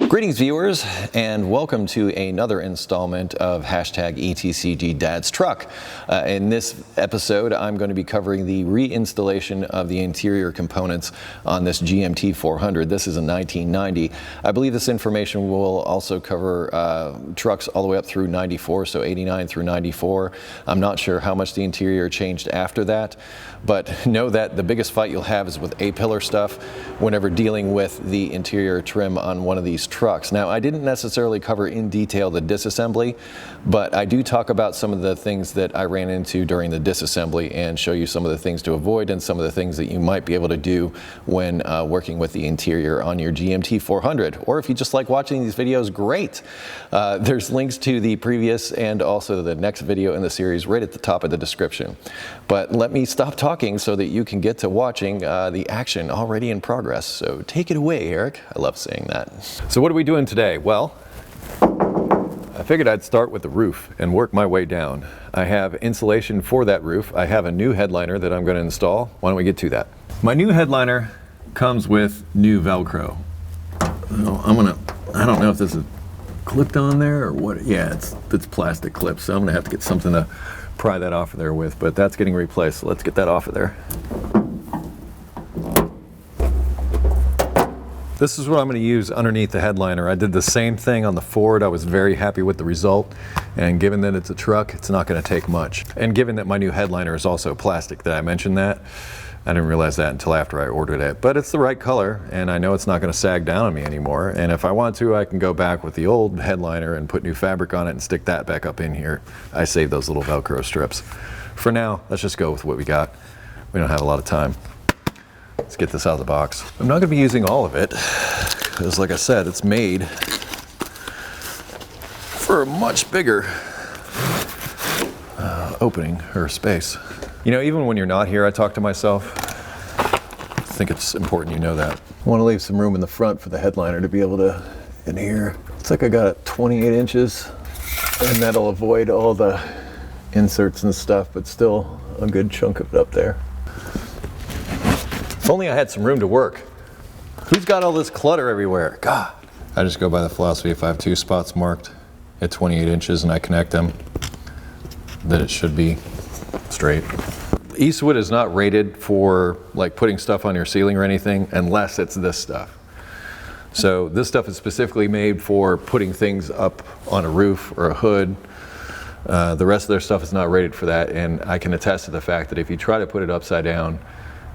Greetings viewers, and welcome to another installment of #ETCG Dad's Truck. In this episode, I'm going to be covering the reinstallation of the interior components on this GMT 400. This is a 1990. I believe this information will also cover trucks all the way up through 94, so 89 through 94. I'm not sure how much the interior changed after that, but know that the biggest fight you'll have is with A-pillar stuff whenever dealing with the interior trim on one of these trucks. Now, I didn't necessarily cover in detail the disassembly, but I do talk about some of the things that I ran into during the disassembly and show you some of the things to avoid and some of the things that you might be able to do when working with the interior on your GMT 400. Or if you just like watching these videos, great. There's links to the previous and also the next video in the series right at the top of the description. But let me stop talking so that you can get to watching the action already in progress. So take it away, Eric. I love saying that. So what are we doing today? Well, I figured I'd start with the roof and work my way down. I have insulation for that roof. I have a new headliner that I'm going to install. Why don't we get to that? My new headliner comes with new Velcro. I don't know if this is clipped on there or what. Yeah, it's plastic clips, so I'm going to have to get something to pry that off of there with, but that's getting replaced, so let's get that off of there. This is what I'm going to use underneath the headliner. I did the same thing on the Ford. I was very happy with the result, and given that it's a truck, it's not going to take much. And given that my new headliner is also plastic, that I mentioned that, I didn't realize that until after I ordered it. But it's the right color, and I know it's not going to sag down on me anymore. And if I want to, I can go back with the old headliner and put new fabric on it and stick that back up in here. I saved those little Velcro strips. For now, let's just go with what we got. We don't have a lot of time. Let's get this out of the box. I'm not going to be using all of it, because like I said, it's made for a much bigger opening or space. You know, even when you're not here, I talk to myself. I think it's important you know that. I want to leave some room in the front for the headliner to be able to in here. It's like I got it 28 inches, and that'll avoid all the inserts and stuff, but still a good chunk of it up there. If only I had some room to work. Who's got all this clutter everywhere? God. I just go by the philosophy, if I have two spots marked at 28 inches and I connect them, that it should be straight. Eastwood is not rated for like putting stuff on your ceiling or anything unless it's this stuff. So this stuff is specifically made for putting things up on a roof or a hood. The rest of their stuff is not rated for that, and I can attest to the fact that if you try to put it upside down,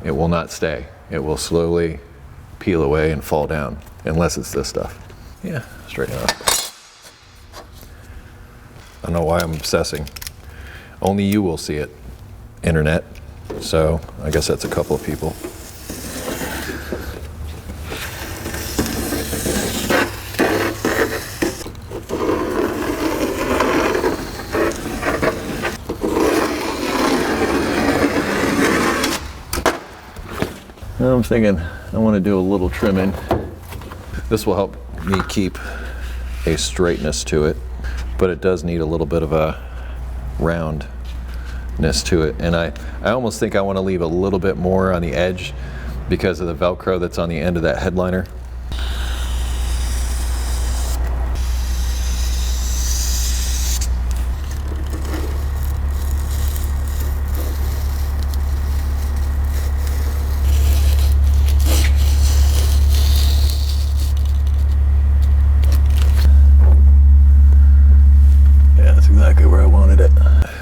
it will not stay. It will slowly peel away and fall down, unless it's this stuff. Yeah, straighten it up. I don't know why I'm obsessing. Only you will see it, internet. So I guess that's a couple of people. I'm thinking I want to do a little trimming. This will help me keep a straightness to it, but it does need a little bit of a roundness to it. And I almost think I want to leave a little bit more on the edge because of the Velcro that's on the end of that headliner.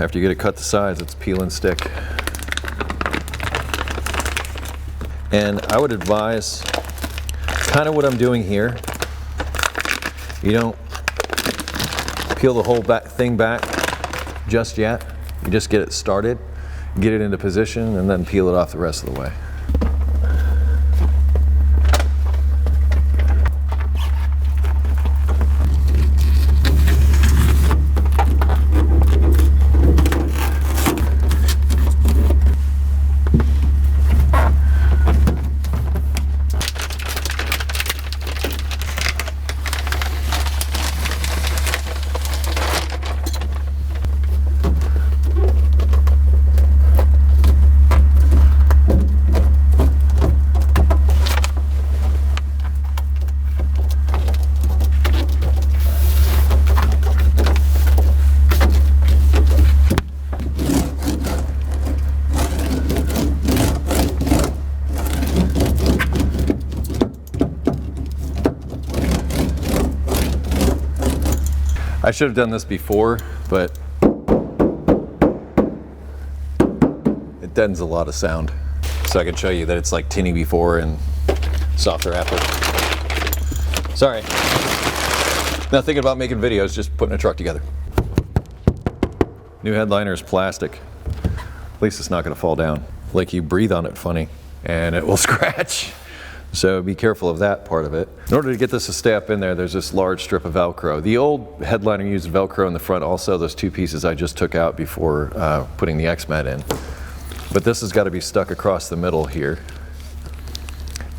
After you get it cut to size, it's peel and stick. And I would advise kind of what I'm doing here. You don't peel the whole thing back just yet. You just get it started, get it into position, and then peel it off the rest of the way. I should have done this before, but it deadens a lot of sound. So I can show you that it's like tinny before and softer after. Sorry. Not thinking about making videos, just putting a truck together. New headliner is plastic. At least it's not gonna fall down. Like you breathe on it funny and it will scratch. So be careful of that part of it. In order to get this to stay up in there, there's this large strip of Velcro. The old headliner used Velcro in the front also, those two pieces I just took out before putting the XMat in. But this has got to be stuck across the middle here.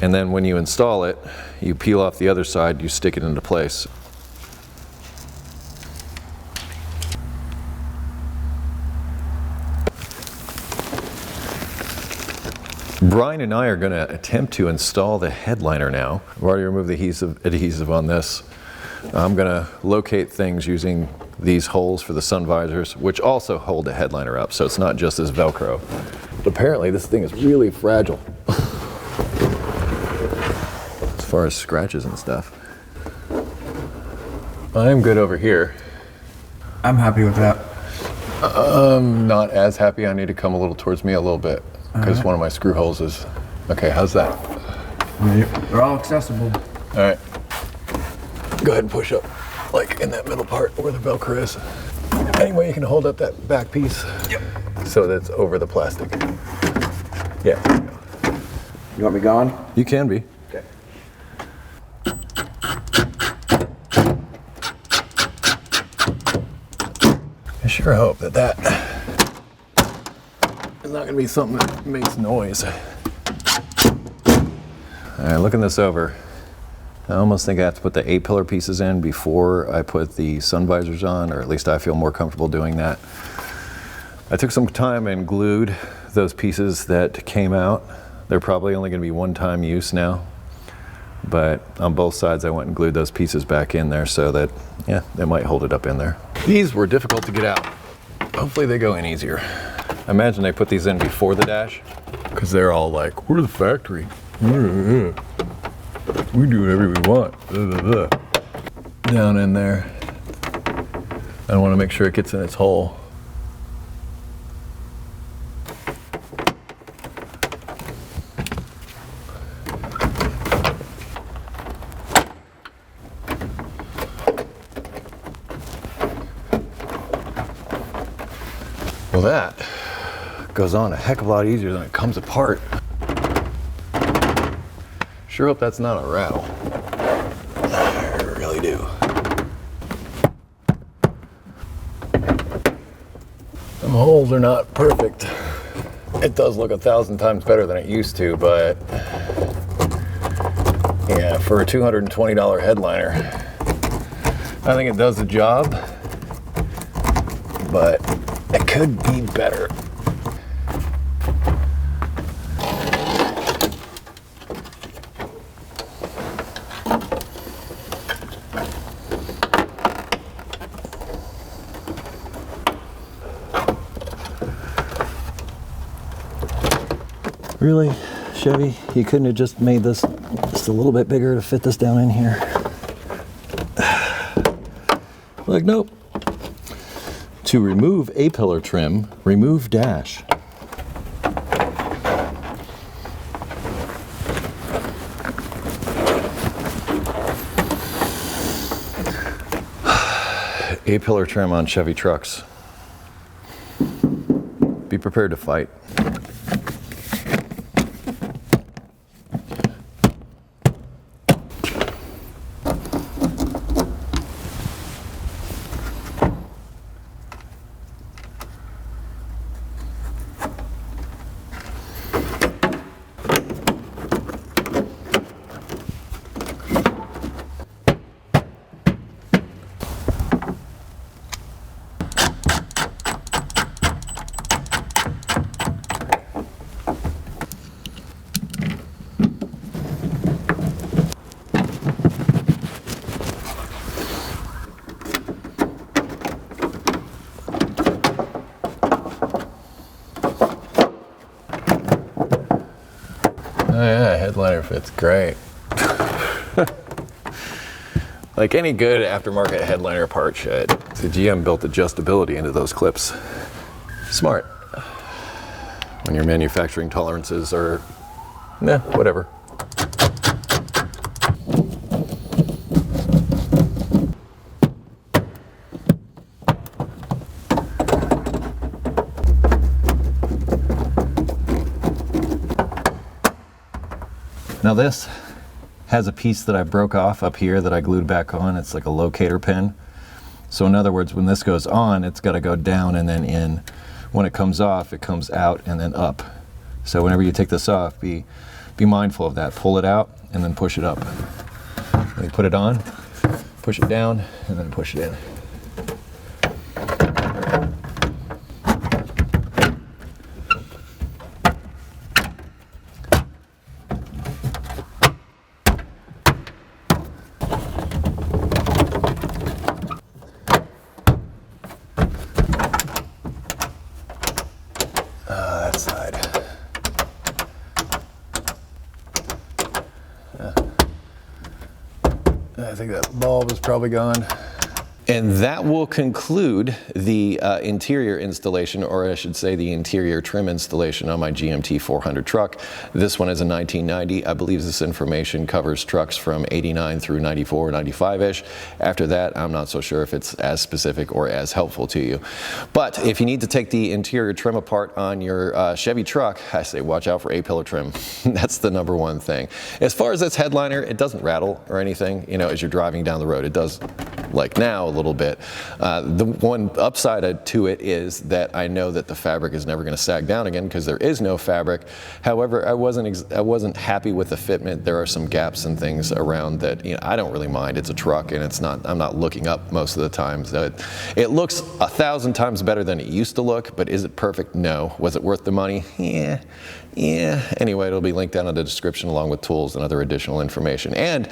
And then when you install it, you peel off the other side, you stick it into place. Brian and I are going to attempt to install the headliner now. I've already removed the adhesive on this. I'm going to locate things using these holes for the sun visors, which also hold the headliner up, so it's not just this Velcro. But apparently this thing is really fragile as far as scratches and stuff. I'm good over here. I'm happy with that. I'm not as happy. I need to come a little towards me a little bit because one of my screw holes is, okay, how's that? They're all accessible. All right. Go ahead and push up, like in that middle part where the Velcro is. Any way you can hold up that back piece. Yep. So that's over the plastic. Yeah. You want me gone? You can be. Okay. I sure hope that that is not going to be something that makes noise. All right, looking this over, I almost think I have to put the A-pillar pieces in before I put the sun visors on, or at least I feel more comfortable doing that. I took some time and glued those pieces that came out. They're probably only going to be one-time use now, but on both sides I went and glued those pieces back in there so that, yeah, they might hold it up in there. These were difficult to get out. Hopefully they go in easier. I imagine they put these in before the dash, because they're all like, we're the factory. We do whatever we want. Down in there. I want to make sure it gets in its hole. Well, that goes on a heck of a lot easier than it comes apart. Sure hope that's not a rattle. I really do. Them holes are not perfect. It does look 1,000 times better than it used to, but yeah, for a $220 headliner, I think it does the job, but it could be better. Really, Chevy? You couldn't have just made this just a little bit bigger to fit this down in here? Like, nope. To remove A-pillar trim, remove dash. A-pillar trim on Chevy trucks. Be prepared to fight. Oh yeah, headliner fits great. Like any good aftermarket headliner part should. The GM built adjustability into those clips. Smart. When your manufacturing tolerances are, whatever. Now this has a piece that I broke off up here that I glued back on. It's like a locator pin. So in other words, when this goes on, it's got to go down and then in. When it comes off, it comes out and then up. So whenever you take this off, be mindful of that. Pull it out and then push it up. When you put it on, push it down and then push it in. That side. I think that bulb is probably gone. And that will conclude the interior installation, or I should say the interior trim installation on my GMT 400 truck. This one is a 1990. I believe this information covers trucks from 89 through 94, 95-ish. After that, I'm not so sure if it's as specific or as helpful to you. But if you need to take the interior trim apart on your Chevy truck, I say watch out for A-pillar trim. That's the #1 thing. As far as its headliner, it doesn't rattle or anything, you know, as you're driving down the road. It does, like now, a little bit. The one upside to it is that I know that the fabric is never going to sag down again because there is no fabric. However, I wasn't happy with the fitment. There are some gaps and things around that, you know, I don't really mind. It's a truck and I'm not looking up most of the time. So it looks 1,000 times better than it used to look, but is it perfect? No. Was it worth the money? Yeah. Anyway, it'll be linked down in the description along with tools and other additional information and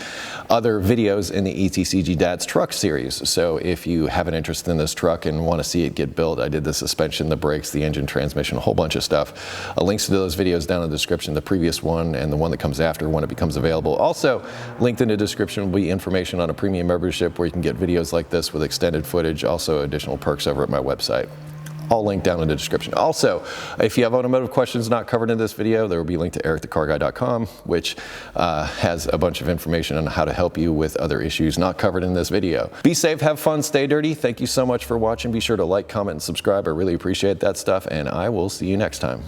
other videos in the ETCG Dad's Truck series. So if you have an interest in this truck and want to see it get built, I did the suspension, the brakes, the engine, transmission, a whole bunch of stuff. Links to those videos down in the description, the previous one and the one that comes after when it becomes available. Also, linked in the description will be information on a premium membership where you can get videos like this with extended footage, also additional perks over at my website. All linked down in the description. Also, if you have automotive questions not covered in this video, there will be a link to EricTheCarGuy.com, which has a bunch of information on how to help you with other issues not covered in this video. Be safe, have fun, stay dirty. Thank you so much for watching. Be sure to like, comment, and subscribe. I really appreciate that stuff, and I will see you next time.